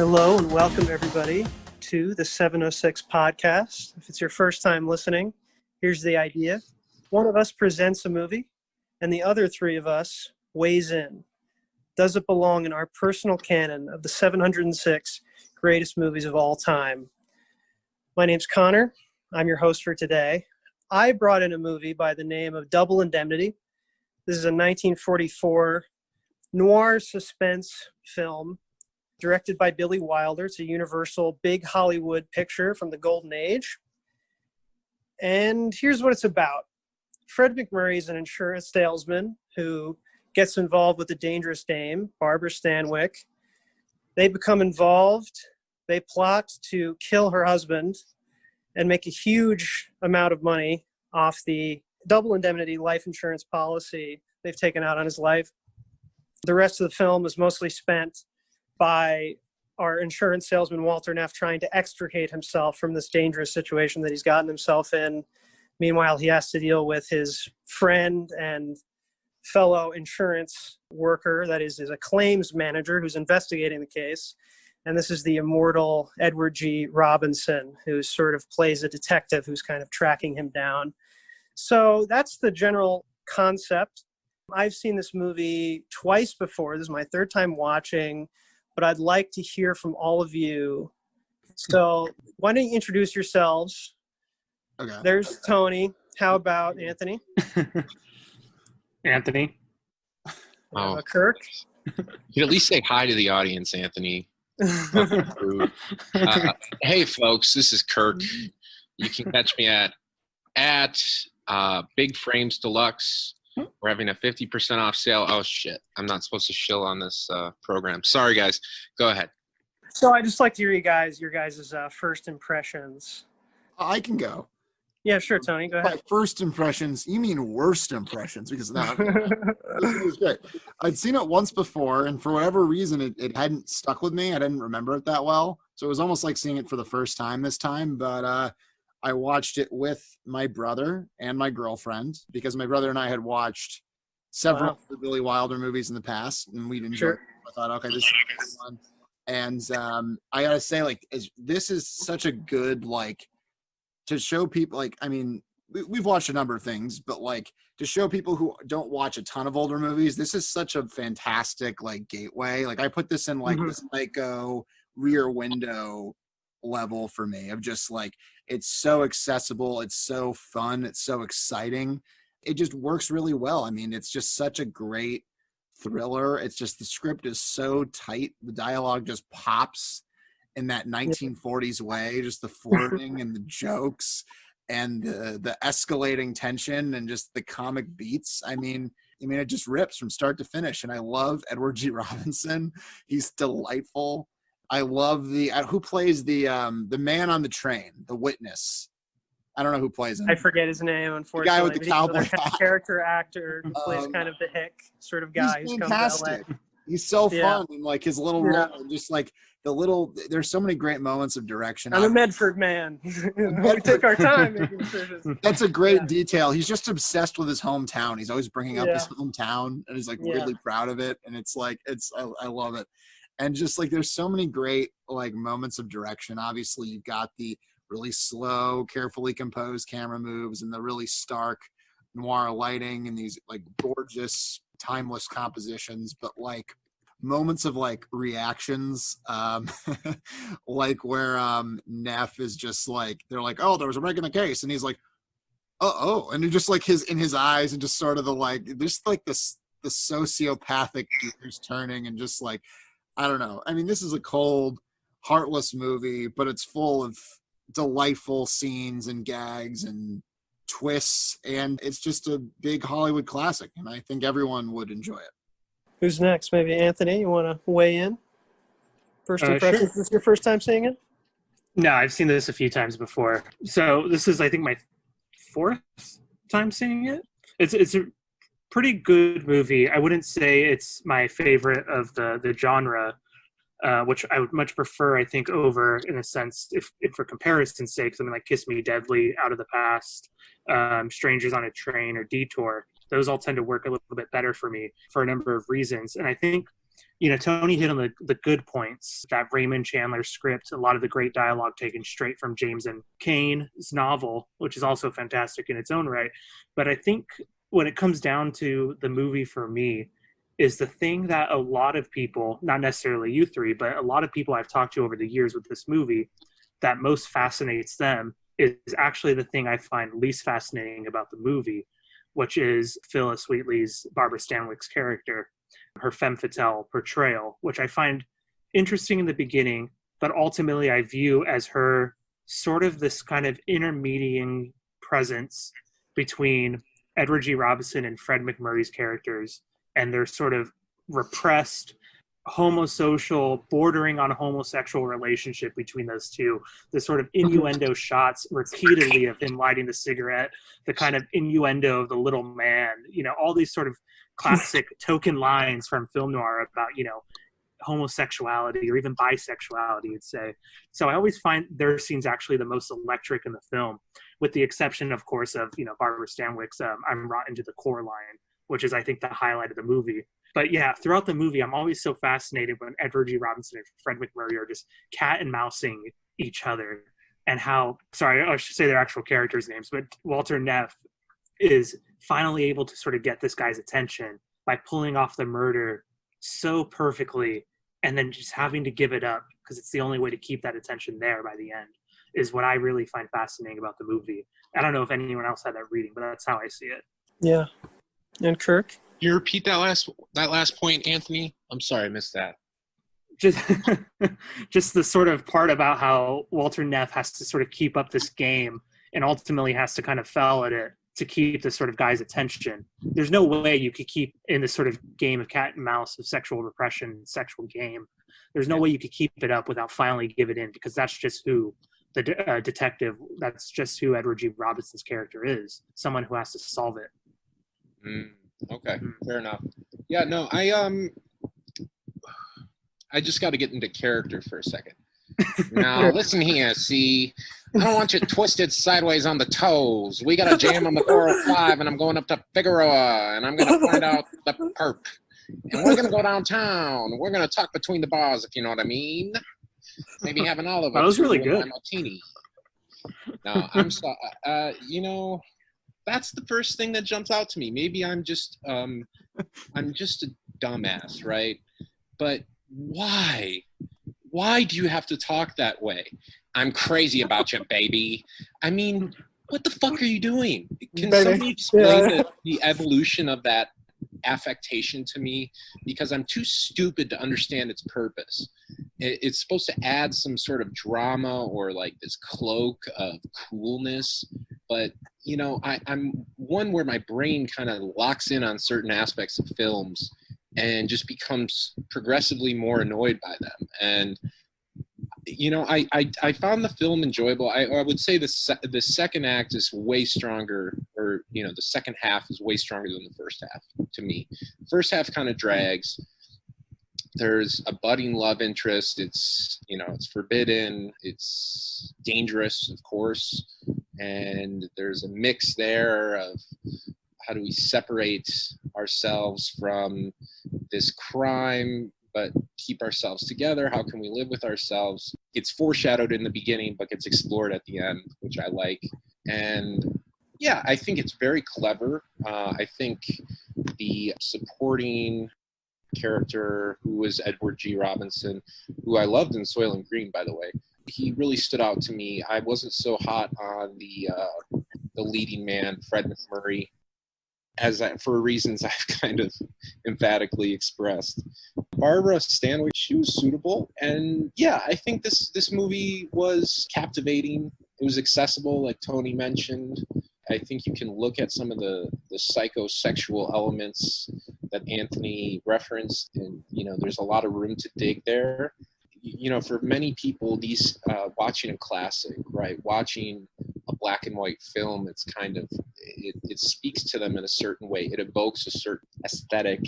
Hello and welcome everybody to the 706 podcast. If it's your first time listening, here's the idea. One of us presents a movie and the other three of us weighs in. Does it belong in our personal canon of the 706 greatest movies of all time? My name's Connor. I'm your host for today. I brought in a movie by the name of Double Indemnity. This is a 1944 noir suspense film directed by Billy Wilder. It's a universal big Hollywood picture from the Golden Age. And here's what it's about. Fred McMurray is an insurance salesman who gets involved with the dangerous dame, Barbara Stanwyck. They become involved. They plot to kill her husband and make a huge amount of money off the Double Indemnity life insurance policy they've taken out on his life. The rest of the film is mostly spent by our insurance salesman, Walter Neff, trying to extricate himself from this dangerous situation that he's gotten himself in. Meanwhile, he has to deal with his friend and fellow insurance worker, that is a claims manager who's investigating the case. And this is the immortal Edward G. Robinson, who sort of plays a detective who's kind of tracking him down. So that's the general concept. I've seen this movie twice before. This is my third time watching, but I'd like to hear from all of you. So why don't you introduce yourselves? Okay. There's Tony. How about Anthony? Anthony. Kirk. You at least say hi to the audience, Anthony. Hey, folks, this is Kirk. You can catch me at Big Frames Deluxe. We're having a 50% off sale. Oh, shit. I'm not supposed to shill on this program. Sorry, guys. Go ahead. So I'd just like to hear your guys' first impressions. I can go. Yeah, sure, Tony. Go ahead. By first impressions, you mean worst impressions, because no, it was great. I'd seen it once before, and for whatever reason, it hadn't stuck with me. I didn't remember it that well. So it was almost like seeing it for the first time this time. But I watched it with my brother and my girlfriend, because my brother and I had watched several of the Billy Wilder movies in the past, and we'd enjoyed it. I thought, okay, this is fun. And I got to say, this is such a good, to show people, I mean, we've watched a number of things, but to show people who don't watch a ton of older movies, this is such a fantastic gateway. I put this in the Psycho Rear Window level for me of just it's so accessible, it's so fun, it's so exciting. It just works really well. I mean, it's just such a great thriller. It's just the script is so tight, the dialogue just pops in that 1940s way, just the flirting and the jokes and the escalating tension and just the comic beats. I mean, it just rips from start to finish. And I love Edward G. Robinson. He's delightful. I love who plays the man on the train, the witness. I don't know who plays him. I forget his name, unfortunately. The guy with the cowboy hat. Character actor who plays kind of the hick sort of guy. He's fantastic. He's so fun, and his little role, and just there's so many great moments of direction. I'm a Medford man. We take our time making decisions. That's a great detail. He's just obsessed with his hometown. He's always bringing up his hometown, and he's really proud of it. And I love it. And just there's so many great moments of direction. Obviously, you've got the really slow, carefully composed camera moves, and the really stark noir lighting, and these gorgeous, timeless compositions. But moments of reactions, where Neff is just they're oh, there was a wreck in the case, and he's oh, and it just in his eyes, and just sort of the sociopathic gears turning, and just I don't know. I mean, this is a cold, heartless movie, but it's full of delightful scenes and gags and twists, and it's just a big Hollywood classic, and I think everyone would enjoy it. Who's next? Maybe Anthony, you want to weigh in? First impressions, Is this your first time seeing it? No, I've seen this a few times before. So this is, I think, my fourth time seeing it. It's a pretty good movie. I wouldn't say it's my favorite of the genre, which I would much prefer, I think, over, in a sense, if for comparison's sake, something like Kiss Me Deadly, Out of the Past, Strangers on a Train, or Detour. Those all tend to work a little bit better for me for a number of reasons. And I think Tony hit on the good points. That Raymond Chandler script, a lot of the great dialogue taken straight from James and Cain's novel, which is also fantastic in its own right. But I think when it comes down to the movie for me, is the thing that a lot of people, not necessarily you three, but a lot of people I've talked to over the years with this movie, that most fascinates them is actually the thing I find least fascinating about the movie, which is Phyllis Wheatley's, Barbara Stanwyck's character, her femme fatale portrayal, which I find interesting in the beginning, but ultimately I view as her sort of this kind of intermediating presence between Edward G. Robinson and Fred McMurray's characters and their sort of repressed homosocial, bordering on homosexual relationship between those two. The sort of innuendo shots repeatedly of him lighting the cigarette, the kind of innuendo of the little man, all these sort of classic token lines from film noir about, homosexuality or even bisexuality, you'd say. So I always find their scenes actually the most electric in the film, with the exception, of course, of, Barbara Stanwyck's I'm Rotten to the Core line, which is, I think, the highlight of the movie. But yeah, throughout the movie, I'm always so fascinated when Edward G. Robinson and Fred McMurray are just cat and mousing each other, and how, sorry, I should say their actual characters' names, but Walter Neff is finally able to sort of get this guy's attention by pulling off the murder so perfectly, and then just having to give it up because it's the only way to keep that attention there by the end, is what I really find fascinating about the movie. I don't know if anyone else had that reading, but that's how I see it. Yeah. And Kirk? You repeat that last point, Anthony? I'm sorry, I missed that. Just the sort of part about how Walter Neff has to sort of keep up this game and ultimately has to kind of fail at it to keep this sort of guy's attention. There's no way you could keep in this sort of game of cat and mouse of sexual repression, sexual game. There's no way you could keep it up without finally give it in, because that's just who the detective, that's just who Edward G. Robinson's character is, someone who has to solve it. Okay, fair enough. Yeah, no, I just got to get into character for a second. Now, listen here, see, I don't want you twisted sideways on the toes. We got a jam on the 405, and I'm going up to Figueroa, and I'm going to find out the perp. And we're going to go downtown. We're going to talk between the bars, if you know what I mean. Maybe have an olive. That was really good. Martini. No, I'm sorry. That's the first thing that jumps out to me. Maybe I'm just a dumbass, right? But why? Why do you have to talk that way? I'm crazy about you, baby. I mean, what the fuck are you doing? Can somebody explain the evolution of that affectation to me? Because I'm too stupid to understand its purpose. It's supposed to add some sort of drama or like this cloak of coolness. But, I'm one where my brain kind of locks in on certain aspects of films and just becomes progressively more annoyed by them. And, I found the film enjoyable. I would say the second act is way stronger, or, the second half is way stronger than the first half to me. First half kind of drags. There's a budding love interest. It's forbidden. It's dangerous, of course. And there's a mix there of how do we separate ourselves from this crime, but keep ourselves together? How can we live with ourselves? It's foreshadowed in the beginning, but gets explored at the end, which I like. And yeah, I think it's very clever. I think the supporting character, who was Edward G. Robinson, who I loved in Soylent Green, by the way, he really stood out to me. I wasn't so hot on the leading man, Fred McMurray, for reasons I've kind of emphatically expressed. Barbara Stanwyck, she was suitable, and yeah, I think this movie was captivating. It was accessible, like Tony mentioned. I think you can look at some of the psychosexual elements that Anthony referenced, and there's a lot of room to dig there. For many people, these watching a classic, right, watching a black and white film, it's kind of it speaks to them in a certain way. It evokes a certain aesthetic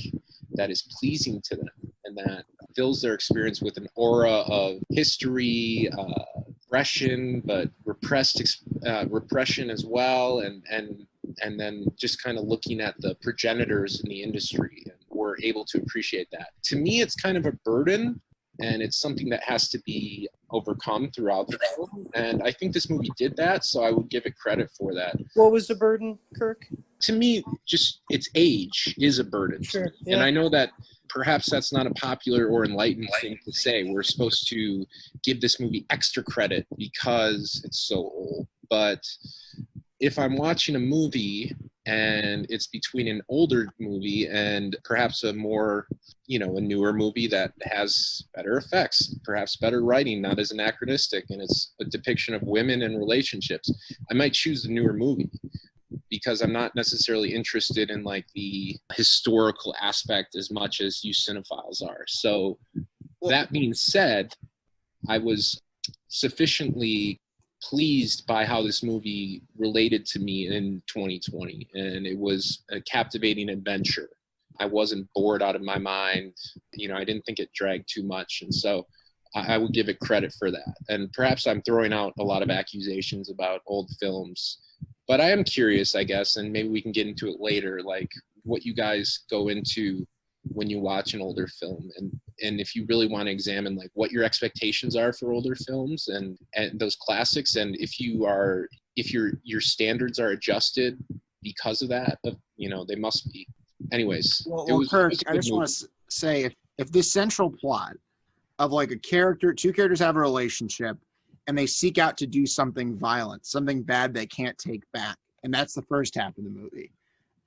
that is pleasing to them, and that fills their experience with an aura of history, repression, but repression as well, and then just kind of looking at the progenitors in the industry and more able to appreciate that. To me, it's kind of a burden, and it's something that has to be overcome throughout the film. And I think this movie did that, so I would give it credit for that. What was the burden, Kirk? To me, just its age is a burden. Sure. Yeah. And I know that perhaps that's not a popular or enlightened thing to say. We're supposed to give this movie extra credit because it's so old. But if I'm watching a movie and it's between an older movie and perhaps a more, a newer movie that has better effects, perhaps better writing, not as anachronistic, and it's a depiction of women and relationships, I might choose the newer movie because I'm not necessarily interested in like the historical aspect as much as you cinephiles are. So that being said, I was sufficiently pleased by how this movie related to me in 2020, and it was a captivating adventure. I wasn't bored out of my mind. I didn't think it dragged too much, and so I would give it credit for that. And perhaps I'm throwing out a lot of accusations about old films, but I am curious, I guess, and maybe we can get into it later, like what you guys go into when you watch an older film, and if you really want to examine like what your expectations are for older films and those classics, and if your standards are adjusted because of that, they must be. Anyways, Kirk, I just want to say if this central plot of like two characters have a relationship and they seek out to do something violent, something bad they can't take back, and that's the first half of the movie.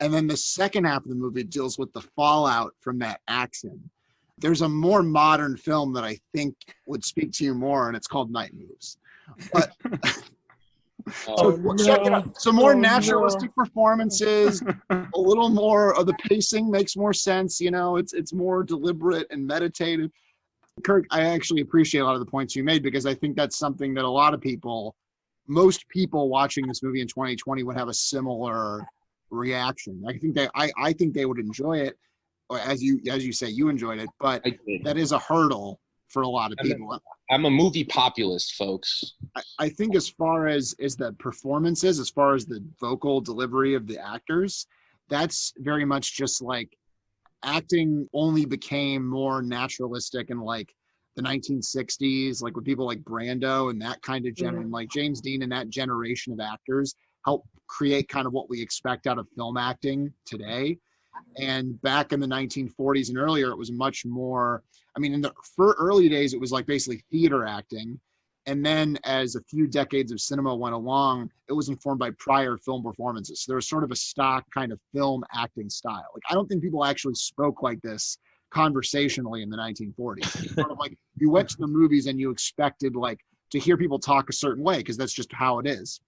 And then the second half of the movie deals with the fallout from that action. There's a more modern film that I think would speak to you more, and it's called Night Moves. But check it out. Some more naturalistic performances, a little more of the pacing makes more sense. It's more deliberate and meditative. Kirk, I actually appreciate a lot of the points you made because I think that's something that most people watching this movie in 2020 would have a similar reaction. I think they would enjoy it, as you say, you enjoyed it, but that is a hurdle for a lot of people. I'm a movie populist, folks. I think as far as the performances, as far as the vocal delivery of the actors, that's very much just like acting only became more naturalistic in like the 1960s, like with people like Brando and that kind of like James Dean and that generation of actors helped create kind of what we expect out of film acting today. And back in the 1940s and earlier, it was much more, in the early days, it was like basically theater acting. And then as a few decades of cinema went along, it was informed by prior film performances. So there was sort of a stock kind of film acting style. Like, I don't think people actually spoke like this conversationally in the 1940s. It's sort of like you went to the movies and you expected like to hear people talk a certain way because that's just how it is.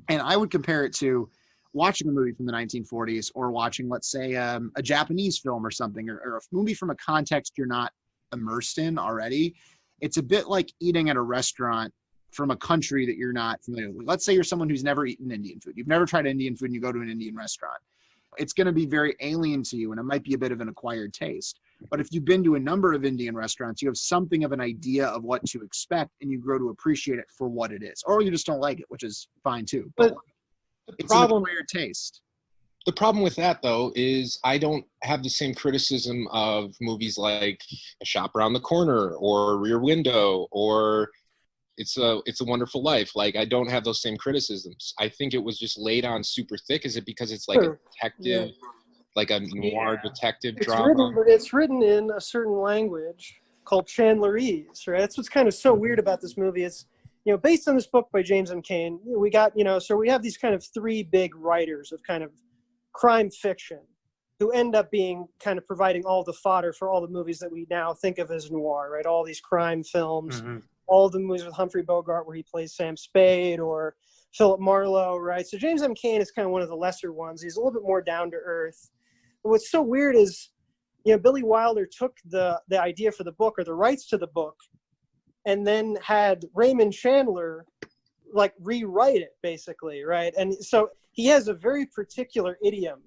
And I would compare it to watching a movie from the 1940s or watching, let's say, a Japanese film or something, or a movie from a context you're not immersed in already. It's a bit like eating at a restaurant from a country that you're not familiar with. Let's say you're someone who's never eaten Indian food. You've never tried Indian food and you go to an Indian restaurant. It's going to be very alien to you and it might be a bit of an acquired taste. But if you've been to a number of Indian restaurants, you have something of an idea of what to expect and you grow to appreciate it for what it is. Or you just don't like it, which is fine too. But it's an acquired taste. The problem with that, though, is I don't have the same criticism of movies like A Shop Around the Corner or Rear Window or It's a Wonderful Life. Like, I don't have those same criticisms. I think it was just laid on super thick. Is it because it's like a detective, like a noir detective drama? It's written in a certain language called Chandlerese, right? That's what's kind of so weird about this movie. It's, based on this book by James M. Cain, we got, so we have these kind of three big writers of kind of crime fiction who end up being kind of providing all the fodder for all the movies that we now think of as noir, right? All these crime films, all the movies with Humphrey Bogart where he plays Sam Spade or Philip Marlowe, right? So James M. Cain is kind of one of the lesser ones. He's a little bit more down to earth. But what's so weird is, Billy Wilder took the idea for the book or the rights to the book and then had Raymond Chandler like rewrite it basically, right? And so he has a very particular idiom.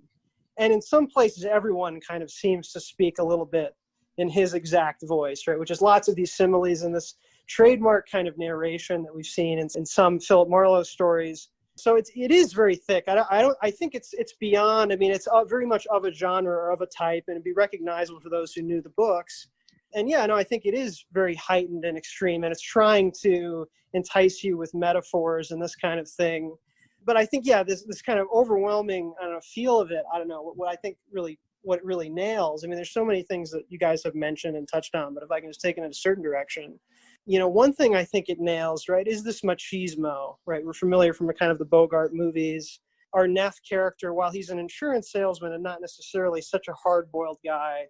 And in some places, everyone kind of seems to speak a little bit in his exact voice, right? Which is lots of these similes and this trademark kind of narration that we've seen in some Philip Marlowe stories. So it is very thick. I think it's beyond. I mean, it's very much of a genre or of a type, and it'd be recognizable for those who knew the books. And yeah, no, I think it is very heightened and extreme, and it's trying to entice you with metaphors and this kind of thing. But I think, yeah, this kind of overwhelming, I don't know, feel of it. I don't know what I think really what it really nails. I mean, there's so many things that you guys have mentioned and touched on, but if I can just take it in a certain direction, one thing I think it nails, right, is this machismo, right? We're familiar from a kind of the Bogart movies. Our Neff character, while he's an insurance salesman and not necessarily such a hard-boiled guy,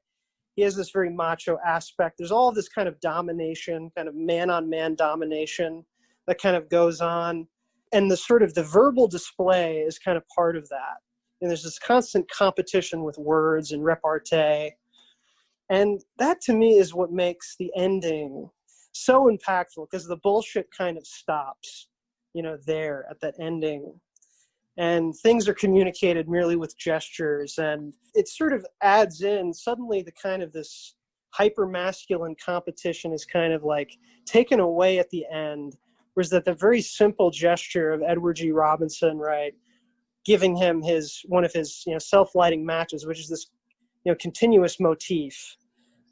he has this very macho aspect. There's all of this kind of domination, kind of man-on-man domination that kind of goes on. And the sort of the verbal display is kind of part of that. And there's this constant competition with words and repartee. And that to me is what makes the ending so impactful, because the bullshit kind of stops, there at that ending. And things are communicated merely with gestures. And it sort of adds in suddenly the kind of this hyper-masculine competition is kind of like taken away at the end. Whereas that the very simple gesture of Edward G. Robinson, right, giving him one of his self-lighting matches, which is this continuous motif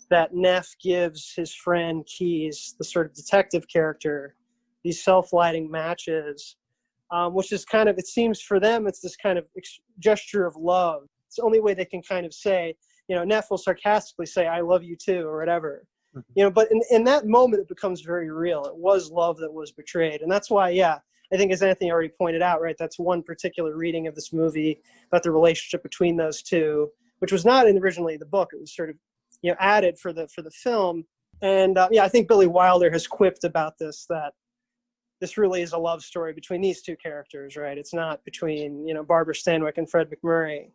that Neff gives his friend Keyes, the sort of detective character, these self-lighting matches, which is kind of, it seems for them, it's this kind of gesture of love. It's the only way they can kind of say, Neff will sarcastically say, "I love you too," or whatever. But in that moment, it becomes very real. It was love that was betrayed. And that's why, yeah, I think as Anthony already pointed out, right, that's one particular reading of this movie about the relationship between those two, which was not originally the book. It was sort of, added for the film. And I think Billy Wilder has quipped about this, that this really is a love story between these two characters, right? It's not between, Barbara Stanwyck and Fred McMurray.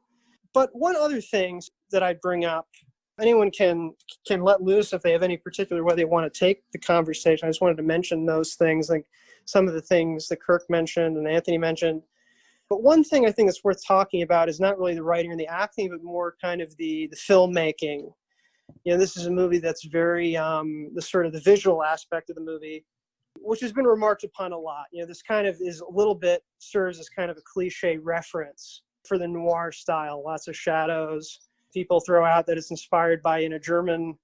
But one other thing that I'd bring up, anyone can let loose if they have any particular way they want to take the conversation. I just wanted to mention those things, like some of the things that Kirk mentioned and Anthony mentioned. But one thing I think that's worth talking about is not really the writing or the acting, but more kind of the filmmaking. This is a movie that's very, the sort of the visual aspect of the movie, which has been remarked upon a lot. This kind of is a little bit, serves as kind of a cliche reference for the noir style, lots of shadows. People throw out that it's inspired by, German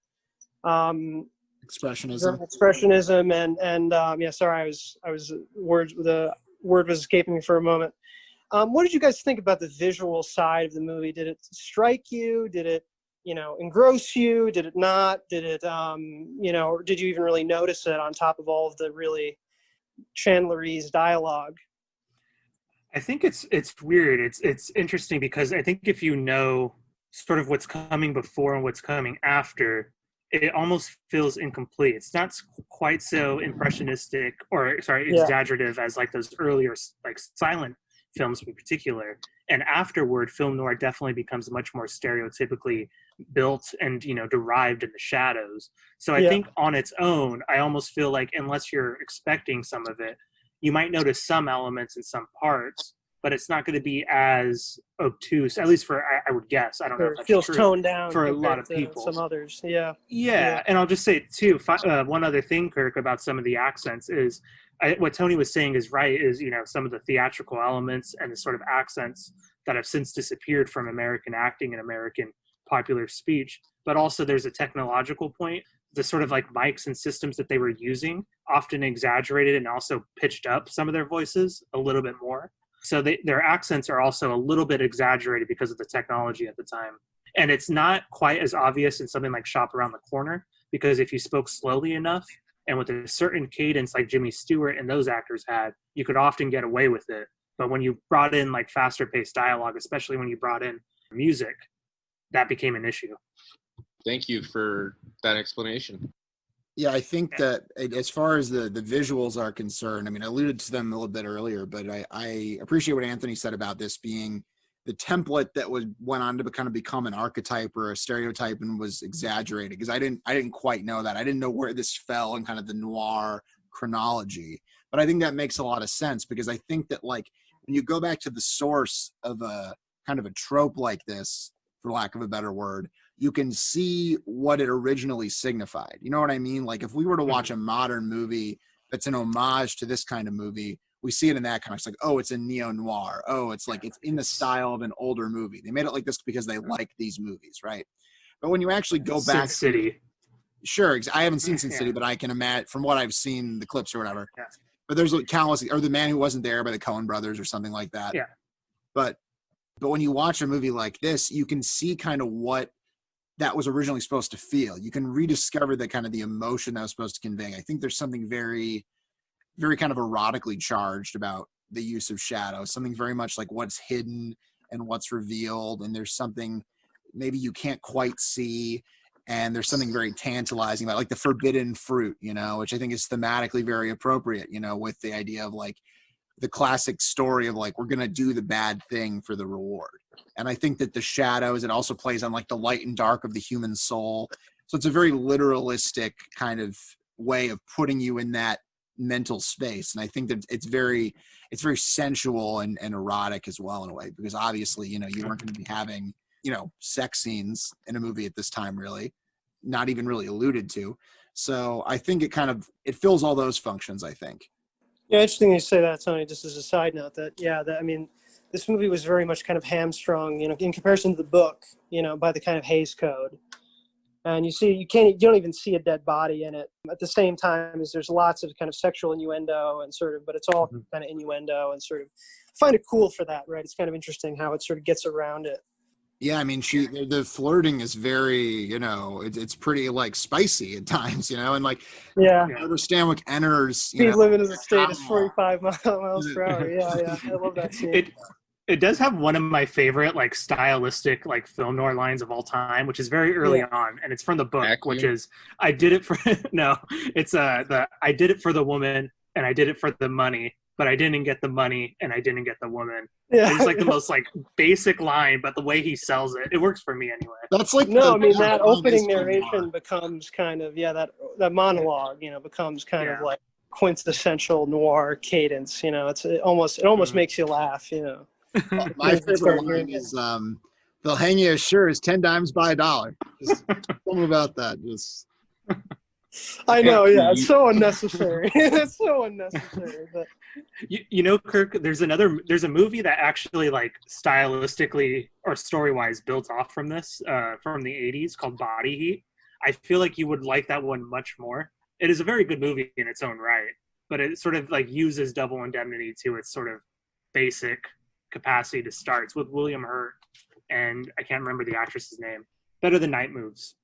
expressionism and sorry, the word was escaping me for a moment. What did you guys think about the visual side of the movie? Did it strike you? Did it, engross you? Did it not? Did it, or did you even really notice it on top of all of the really Chandlerese dialogue? I think it's weird. It's interesting because I think if you know sort of what's coming before and what's coming after, it almost feels incomplete. It's not quite so impressionistic or exaggerative as like those earlier like silent films in particular. And afterward, film noir definitely becomes much more stereotypically built and derived in the shadows. So I think on its own, I almost feel like unless you're expecting some of it, you might notice some elements in some parts, but it's not going to be as obtuse, at least for, I would guess. I don't know if that's feels true toned down for a lot of people. Some others, Yeah, and I'll just say, too, one other thing, Kirk, about some of the accents is, what Tony was saying is right, is, some of the theatrical elements and the sort of accents that have since disappeared from American acting and American popular speech. But also there's a technological point. The sort of like mics and systems that they were using often exaggerated and also pitched up some of their voices a little bit more. So their accents are also a little bit exaggerated because of the technology at the time. And it's not quite as obvious in something like Shop Around the Corner, because if you spoke slowly enough and with a certain cadence like Jimmy Stewart and those actors had, you could often get away with it. But when you brought in like faster paced dialogue, especially when you brought in music, that became an issue. Thank you for that explanation. Yeah, I think that as far as the visuals are concerned, I mean, I alluded to them a little bit earlier, but I appreciate what Anthony said about this being the template that went on to kind of become an archetype or a stereotype and was exaggerated, because I didn't quite know that. I didn't know where this fell in kind of the noir chronology. But I think that makes a lot of sense, because I think that like when you go back to the source of a kind of a trope like this, for lack of a better word, you can see what it originally signified. You know what I mean? Like if we were to watch a modern movie that's an homage to this kind of movie, we see it in that context, like, oh, it's a neo-noir. Oh, it's like, it's in the style of an older movie. They made it like this because they like these movies, right? But when you actually go back, Sin City. Sure, I haven't seen Sin Yeah. City, but I can imagine from what I've seen, the clips or whatever. Yeah. But there's like countless, or The Man Who Wasn't There by the Coen brothers or something like that. Yeah. But when you watch a movie like this, you can see kind of what that was originally supposed to feel. You can rediscover the kind of the emotion that was supposed to convey. I think there's something very, very kind of erotically charged about the use of shadow, something very much like what's hidden and what's revealed. And there's something maybe you can't quite see. And there's something very tantalizing about, like, the forbidden fruit, you know, which I think is thematically very appropriate, you know, with the idea of like the classic story of like, we're going to do the bad thing for the reward. And I think that the shadows, it also plays on like the light and dark of the human soul. So it's a very literalistic kind of way of putting you in that mental space. And I think that it's very sensual and erotic as well in a way, because obviously, you know, you weren't going to be having, you know, sex scenes in a movie at this time, really, not even really alluded to. So I think it fills all those functions, I think. Yeah, interesting you say that, Tony, just as a side note that, I mean, this movie was very much kind of hamstrung, you know, in comparison to the book, you know, by the kind of Hays Code. And you don't even see a dead body in it. At the same time as there's lots of kind of sexual innuendo and sort of, but it's all kind of innuendo and sort of, I find it cool for that, right? It's kind of interesting how it sort of gets around it. Yeah, I mean, the flirting is very, you know, it's pretty like spicy at times, you know, and like, Yeah. Barbara Stanwyck enters. Speed limit in the state is 45 miles per hour. Yeah. I love that scene. It does have one of my favorite like stylistic like film noir lines of all time, which is very early on, and it's from the book, which is I did it for I did it for the woman and I did it for the money, but I didn't get the money and I didn't get the woman. Yeah. It's like the most like basic line, but the way he sells it works for me anyway. That's like that opening narration becomes kind of that monologue, you know, becomes kind of like quintessential noir cadence. You know, it almost makes you laugh. You know. My favorite line is they'll hang you as sure as 10 dimes by $1. Just something about that. Just I know, yeah, it's so unnecessary. It's so unnecessary. But you know, Kirk, there's a movie that actually like stylistically or story-wise built off from this from the 80s called Body Heat. I feel like you would like that one much more. It is a very good movie in its own right, but it sort of like uses Double Indemnity to its sort of basic capacity to start. It's with William Hurt and I can't remember the actress's name. Better Than Night Moves.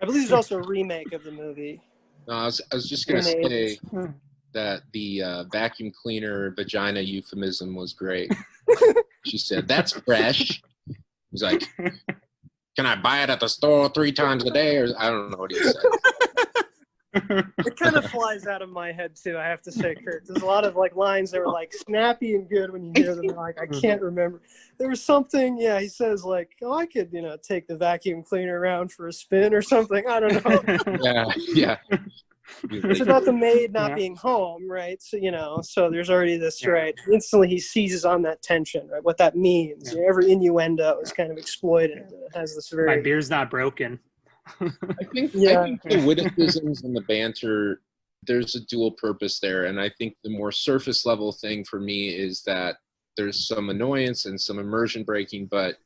I believe there's also a remake of the movie. No, I was just going to say that the vacuum cleaner vagina euphemism was great. She said, "That's fresh." He's like, "Can I buy it at the store 3 times a day?" Or I don't know what he said. It kind of flies out of my head too, I have to say, Kurt. There's a lot of like lines that were like snappy and good when you hear them. Like, I can't remember. There was something, he says like, "Oh, I could, take the vacuum cleaner around for a spin or something." I don't know. Yeah. It's about the maid not being home, right? So, so there's already this, right? Instantly he seizes on that tension, right? What that means. Yeah. Every innuendo is kind of exploited. It has this very... My beer's not broken. I think the witticisms and the banter, there's a dual purpose there. And I think the more surface level thing for me is that there's some annoyance and some immersion breaking, but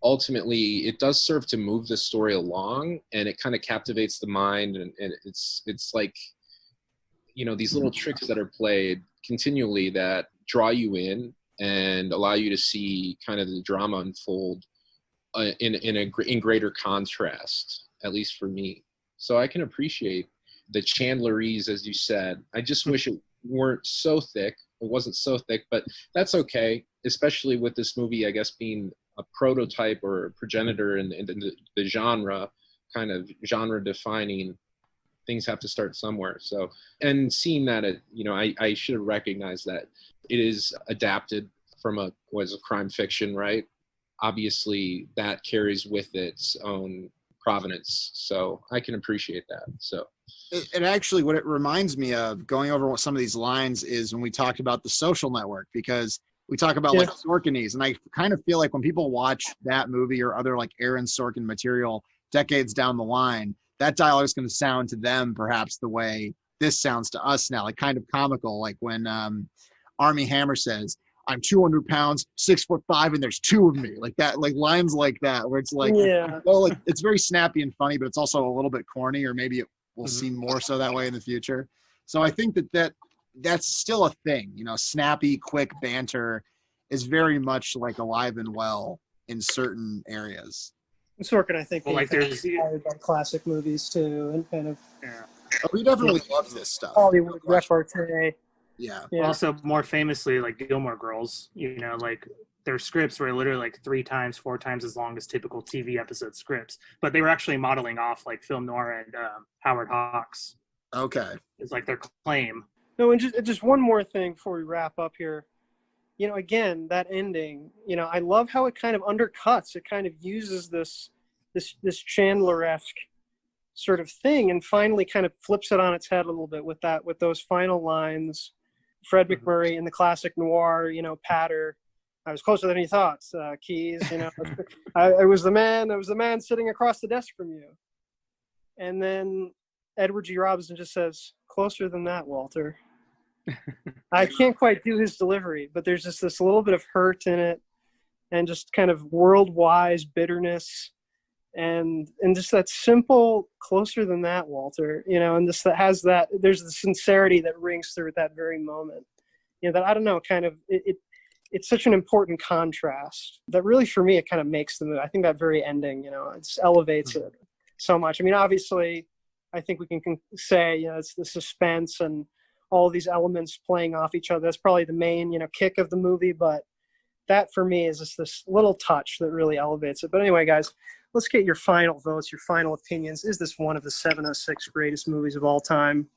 ultimately it does serve to move the story along, and it kind of captivates the mind. And it's like, these little tricks that are played continually that draw you in and allow you to see kind of the drama unfold in greater contrast, at least for me. So I can appreciate the Chandlerese, as you said. I just wish it weren't so thick. It wasn't so thick, but that's okay, especially with this movie, I guess, being a prototype or a progenitor in the genre, kind of genre defining. Things have to start somewhere. So, and seeing that I should have recognized that it is adapted from a crime fiction, right? Obviously that carries with its own provenance. So I can appreciate that. So it actually, what it reminds me of, going over what some of these lines, is when we talked about The Social Network, because we talk about like Sorkinese, and I kind of feel like when people watch that movie or other like Aaron Sorkin material decades down the line, that dialogue is going to sound to them perhaps the way this sounds to us now, like kind of comical, like when Army Hammer says, I'm 200 pounds, 6'5", and there's two of me. Like that, like lines like that, where it's like, Yeah. well, like it's very snappy and funny, but it's also a little bit corny, or maybe it will seem more so that way in the future. So I think that's still a thing. You know, snappy, quick banter is very much like alive and well in certain areas. Sorkin, I think, Well, like there's inspired by classic movies too, and kind of Oh, we definitely love this stuff. Hollywood repartee. Yeah. also more famously like Gilmore Girls. You know, like their scripts were literally like 3 times, 4 times as long as typical TV episode scripts, but they were actually modeling off like film noir and Howard Hawks. Okay. It's like their claim. No, and just one more thing before we wrap up here. You know, again, that ending, you know, I love how it kind of undercuts. It kind of uses this Chandler-esque sort of thing and finally kind of flips it on its head a little bit with those final lines. Fred McMurray in the classic noir, you know, patter. I was closer than you thought, Keys, you know. I was the man sitting across the desk from you. And then Edward G. Robinson just says, closer than that, Walter. I can't quite do his delivery, but there's just this little bit of hurt in it and just kind of world-wise bitterness and just that simple closer than that, Walter, you know, and this that has that, there's the sincerity that rings through at that very moment. You know, that I don't know, kind of it's such an important contrast that really for me it kind of makes the movie. I think that very ending, you know, it just elevates it so much. I mean, obviously I think we can say, you know, it's the suspense and all these elements playing off each other. That's probably the main, you know, kick of the movie, but that for me is just this little touch that really elevates it. But anyway, guys, let's get your final votes, your final opinions. Is this one of the 706 greatest movies of all time?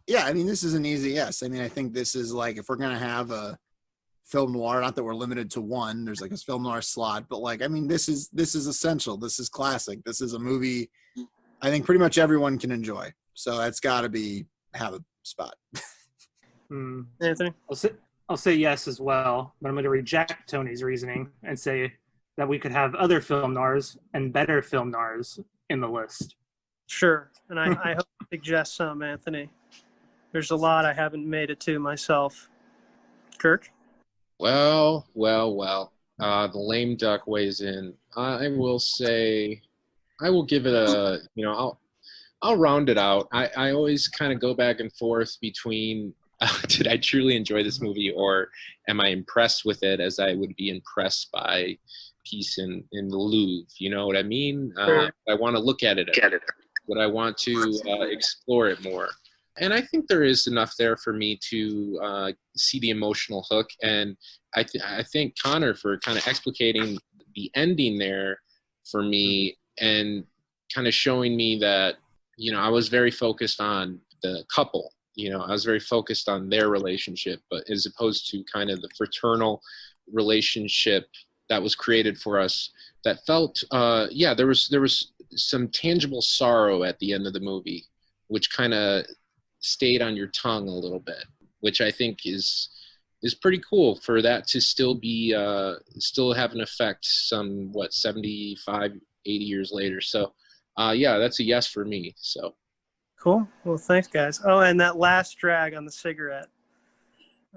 Yeah, I mean, this is an easy yes. I mean, I think this is like, if we're going to have a film noir, not that we're limited to one, there's like a film noir slot, but like, I mean, this is essential. This is classic. This is a movie I think pretty much everyone can enjoy. So that's got to have a spot. Anthony? I'll say yes as well, but I'm going to reject Tony's reasoning and say that we could have other film noirs and better film noirs in the list. Sure, and I hope you suggest some, Anthony. There's a lot I haven't made it to myself. Kirk? Well. The lame duck weighs in. I will say, I will give it a, you know, I'll round it out. I always kind of go back and forth between did I truly enjoy this movie or am I impressed with it as I would be impressed by piece in the Louvre? You know what I mean? Sure. I want to look at it. Would I want to explore it more? And I think there is enough there for me to see the emotional hook. And I think Connor for kind of explicating the ending there for me and kind of showing me that, you know, I was very focused on the couple. You know, I was very focused on their relationship, but as opposed to kind of the fraternal relationship that was created for us that felt, there was some tangible sorrow at the end of the movie, which kind of stayed on your tongue a little bit, which I think is pretty cool for that to still be, still have an effect 75, 80 years later. So, that's a yes for me. So. Cool. Well, thanks, guys. Oh, and that last drag on the cigarette.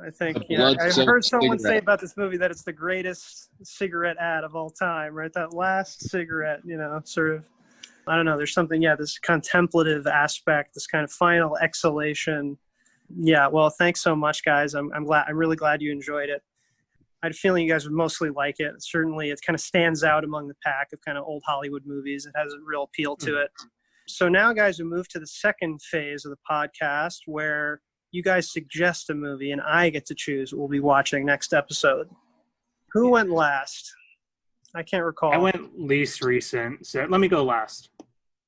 I think, you know, I've heard someone say about this movie that it's the greatest cigarette ad of all time, right? That last cigarette, you know, sort of, I don't know, there's something, this contemplative aspect, this kind of final exhalation. Yeah, well, thanks so much, guys. I'm really glad you enjoyed it. I had a feeling you guys would mostly like it. Certainly, it kind of stands out among the pack of kind of old Hollywood movies. It has a real appeal to it. So now, guys, we move to the second phase of the podcast where you guys suggest a movie and I get to choose what we'll be watching next episode. Who went last? I can't recall. I went least recent, so let me go last.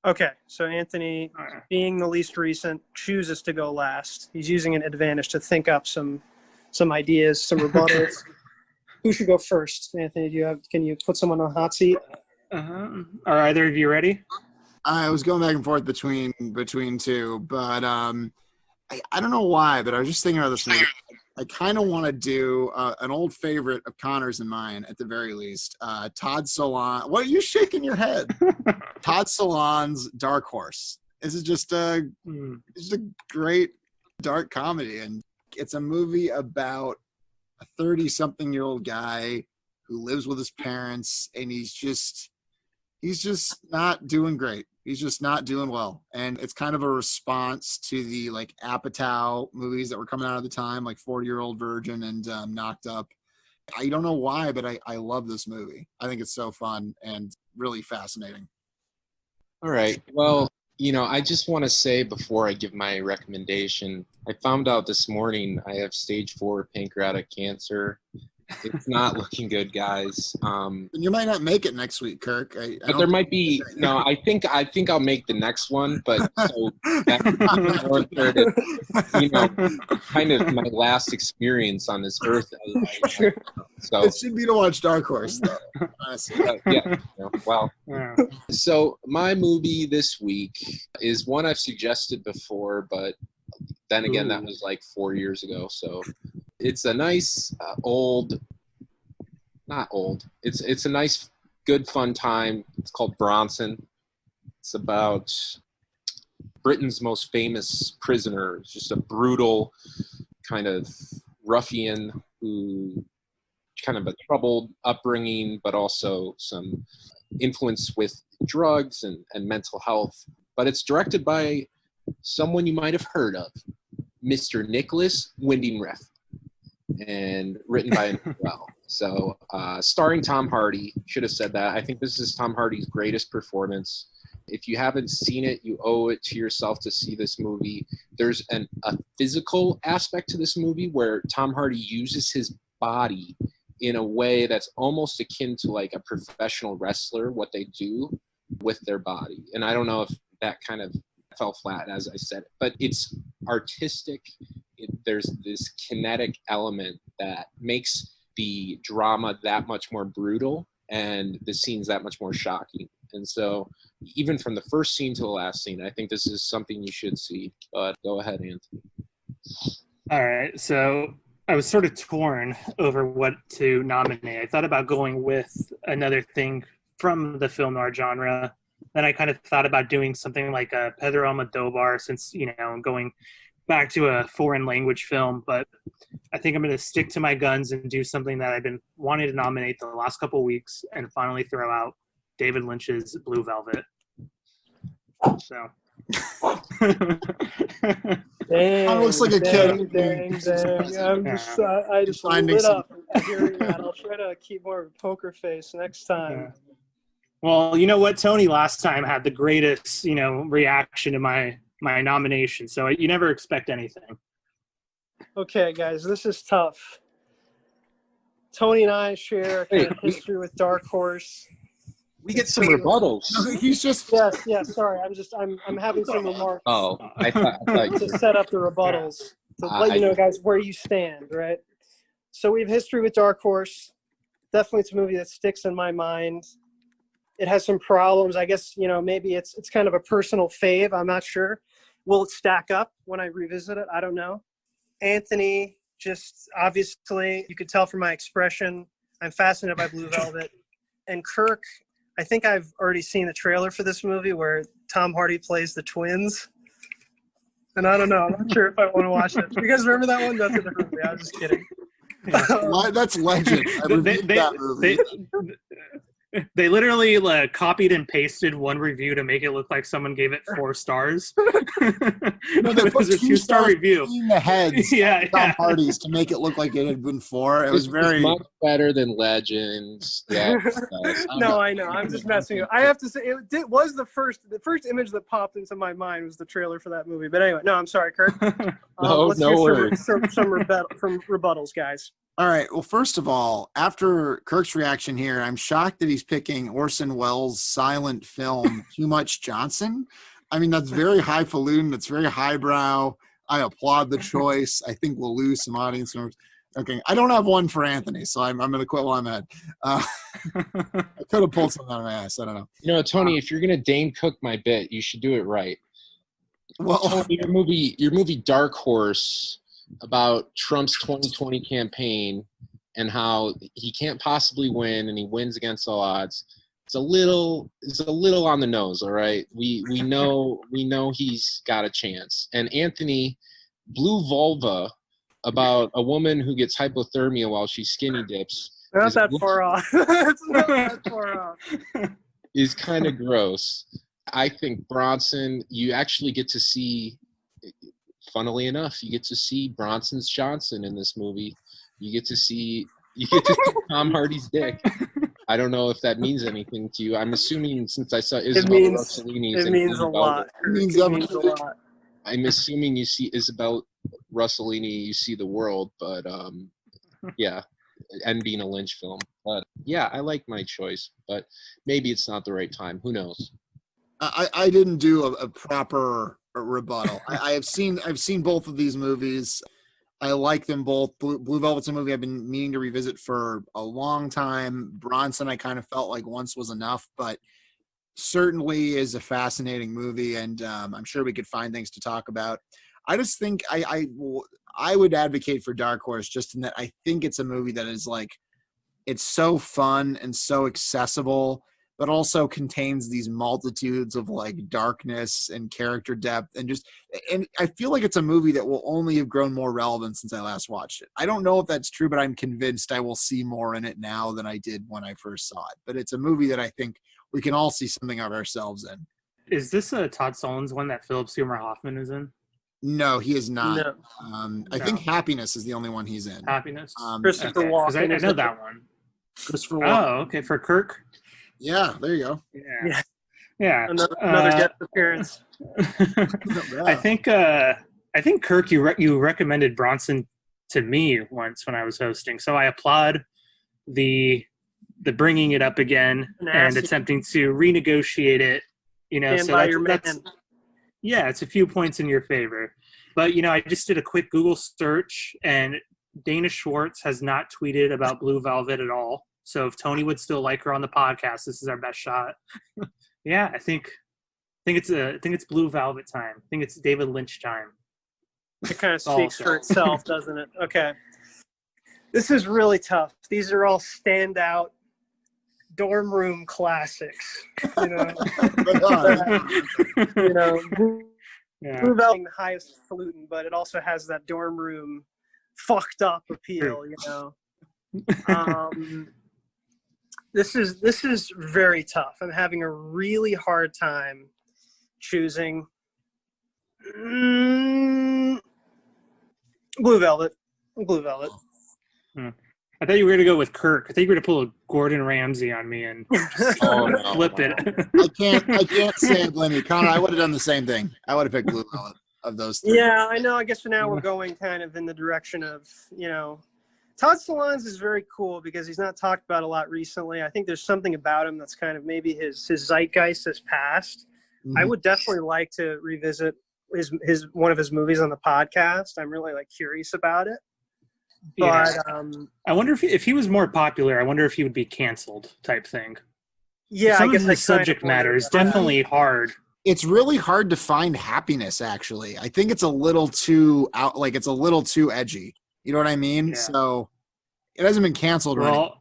Okay, so Anthony, being the least recent, chooses to go last. He's using an advantage to think up some ideas, some rebuttals. Who should go first? Anthony, can you put someone on the hot seat? Are either of you ready? I was going back and forth between two, but I don't know why, but I was just thinking about this movie. I kind of want to do an old favorite of Connor's and mine, at the very least. Todd Solondz. What are you shaking your head? Todd Solondz Dark Horse. This is just a great dark comedy, and It's a movie about a 30-something-year-old guy who lives with his parents, and he's just not doing great. He's just not doing well. And it's kind of a response to the like Apatow movies that were coming out at the time, like 40-Year-Old Virgin and Knocked Up. I don't know why, but I love this movie. I think it's so fun and really fascinating. All right. Well, I just want to say before I give my recommendation, I found out this morning I have stage 4 pancreatic cancer. It's not looking good, guys. You might not make it next week, Kirk. But there might be no. I think I'll make the next one. But so that's kind of my last experience on this earth. So it should be to watch Dark Horse, though. Honestly, yeah. Well, so my movie this week is one I've suggested before, but then again, that was like 4 years ago. So it's a nice not old. It's a nice, good, fun time. It's called Bronson. It's about Britain's most famous prisoner. It's just a brutal kind of ruffian who kind of a troubled upbringing, but also some influence with drugs and mental health. But it's directed by someone you might have heard of, Mr. Nicholas Winding Refn, and written by him as well. So starring Tom Hardy. Should have said that. I think this is Tom Hardy's greatest performance. If you haven't seen it, you owe it to yourself to see this movie. There's a physical aspect to this movie where Tom Hardy uses his body in a way that's almost akin to like a professional wrestler, what they do with their body. And I don't know if that kind of fell flat as I said it, but it's artistic. There's this kinetic element that makes the drama that much more brutal and the scenes that much more shocking. And so even from the first scene to the last scene, I think this is something you should see. But go ahead, Anthony. All right. So I was sort of torn over what to nominate. I thought about going with another thing from the film noir genre. Then I kind of thought about doing something like a Pedro Almodovar, since, I'm going back to a foreign language film. But I think I'm going to stick to my guns and do something that I've been wanting to nominate the last couple of weeks and finally throw out David Lynch's Blue Velvet. So. Dang, looks like a kid. Dang. I just lit up hearing that. I'll try to keep more of a poker face next time. Yeah. Well, you know what? Tony last time had the greatest, reaction to my nomination. So you never expect anything. Okay, guys, this is tough. Tony and I share a kind of history with Dark Horse. We get some rebuttals. He's just yes. Sorry, I'm having some remarks. Oh, I thought to set up the rebuttals to let you know, guys, where you stand, right? So we have history with Dark Horse. Definitely, it's a movie that sticks in my mind. It has some problems. I guess maybe it's kind of a personal fave. I'm not sure. Will it stack up when I revisit it? I don't know. Anthony, just obviously, you could tell from my expression, I'm fascinated by Blue Velvet. And Kirk, I think I've already seen the trailer for this movie where Tom Hardy plays the twins. And I don't know. I'm not sure if I want to watch it. You guys remember that one? That's a different movie. I was just kidding. That's legend. I reviewed that movie. They literally copied and pasted one review to make it look like someone gave it 4 stars. No, they it was a 2-star review. In the heads yeah, Tom Hardy's to make it look like it had been 4. It was very much better than Legends. Yeah, no, I know. I'm just messing with you. I have to say, it was the first image that popped into my mind was the trailer for that movie. But anyway, no, I'm sorry, Kirk. Let's hear some rebuttals, guys. All right. Well, first of all, after Kirk's reaction here, I'm shocked that he's picking Orson Welles' silent film, Too Much Johnson. I mean, that's very highfalutin. That's very highbrow. I applaud the choice. I think we'll lose some audience members. Okay. I don't have one for Anthony, so I'm going to quit while I'm ahead. I could have pulled something out of my ass. I don't know. Tony, if you're going to Dane Cook my bit, you should do it right. Well, Tony, your movie Dark Horse, about Trump's 2020 campaign and how he can't possibly win and he wins against all odds. It's a little on the nose, all right? We know he's got a chance. And Anthony, Blue Vulva about a woman who gets hypothermia while she skinny dips Not that far off. It's not that far off. is kind of gross. I think Bronson, you actually get to see, funnily enough, you get to see Bronson's Johnson in this movie. You get to see Tom Hardy's dick. I don't know if that means anything to you. I'm assuming since I saw Isabella Rossellini. It means a lot. It means a lot. I'm assuming you see Isabel Rossellini, you see the world, but yeah, and being a Lynch film. But yeah, I like my choice, but maybe it's not the right time. Who knows? I didn't do a proper rebuttal. I've seen both of these movies. I like them both. Blue Velvet's a movie I've been meaning to revisit for a long time. Bronson, I kind of felt like once was enough, but certainly is a fascinating movie, and I'm sure we could find things to talk about. I just think I would advocate for Dark Horse just in that I think it's a movie that is like, it's so fun and so accessible, but also contains these multitudes of like darkness and character depth and I feel like it's a movie that will only have grown more relevant since I last watched it. I don't know if that's true, but I'm convinced I will see more in it now than I did when I first saw it. But it's a movie that I think we can all see something of ourselves in. Is this a Todd Solondz one that Philip Seymour Hoffman is in? No, he is not. No. I think Happiness is the only one he's in. Happiness. Christopher Walken. I know that one. Christopher Walken. Oh, okay. For Kirk. Yeah, there you go. Yeah. Another guest appearance. Yeah. I think Kirk, you recommended Bronson to me once when I was hosting, so I applaud the bringing it up again and attempting to renegotiate it. You know, Stand so by your that's man. yeah, it's a few points in your favor. But I just did a quick Google search, and Dana Schwartz has not tweeted about Blue Velvet at all. So if Tony would still like her on the podcast, this is our best shot. Yeah, I think it's Blue Velvet time. I think it's David Lynch time. It kind of speaks for itself, doesn't it? Okay. This is really tough. These are all standout dorm room classics. Yeah. Blue Velvet, the highest falutin, but it also has that dorm room fucked up appeal. This is very tough. I'm having a really hard time choosing. Blue Velvet. I thought you were going to go with Kirk. I thought you were going to pull a Gordon Ramsay on me and flip it. I can't say I blame you, Connor. I would have done the same thing. I would have picked Blue Velvet of those three. Yeah, I know. I guess for now we're going kind of in the direction of Todd Solondz is very cool because he's not talked about a lot recently. I think there's something about him that's kind of maybe his zeitgeist has passed. Mm-hmm. I would definitely like to revisit his one of his movies on the podcast. I'm really curious about it. But I wonder if he was more popular, I wonder if he would be canceled type thing. Yeah, some I guess of the subject matter is definitely hard. It's really hard to find Happiness, actually. I think it's a little too it's a little too edgy. You know what I mean? Yeah. So it hasn't been canceled. Well,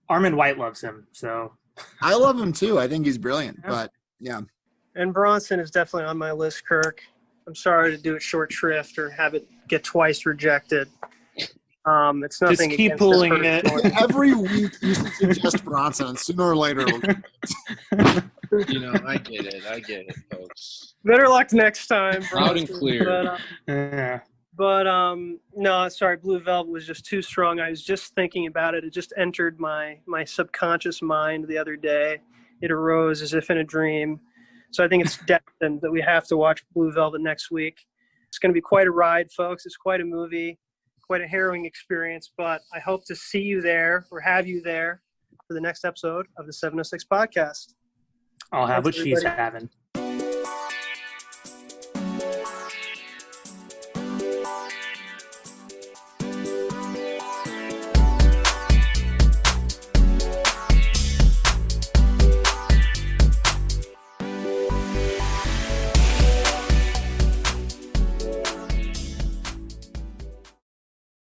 Armand White loves him, so I love him too. I think he's brilliant. Yeah. But yeah. And Bronson is definitely on my list, Kirk. I'm sorry to do it short shrift or have it get twice rejected. It's nothing. Just keep pulling it. Every week you suggest Bronson, and sooner or later it'll I get it, folks. Better luck next time. Loud and clear. But no, sorry, Blue Velvet was just too strong. I was just thinking about it. It just entered my subconscious mind the other day. It arose as if in a dream. So I think it's destined that we have to watch Blue Velvet next week. It's going to be quite a ride, folks. It's quite a movie, quite a harrowing experience. But I hope to see you there or have you there for the next episode of the 706 podcast. I'll have what she's having.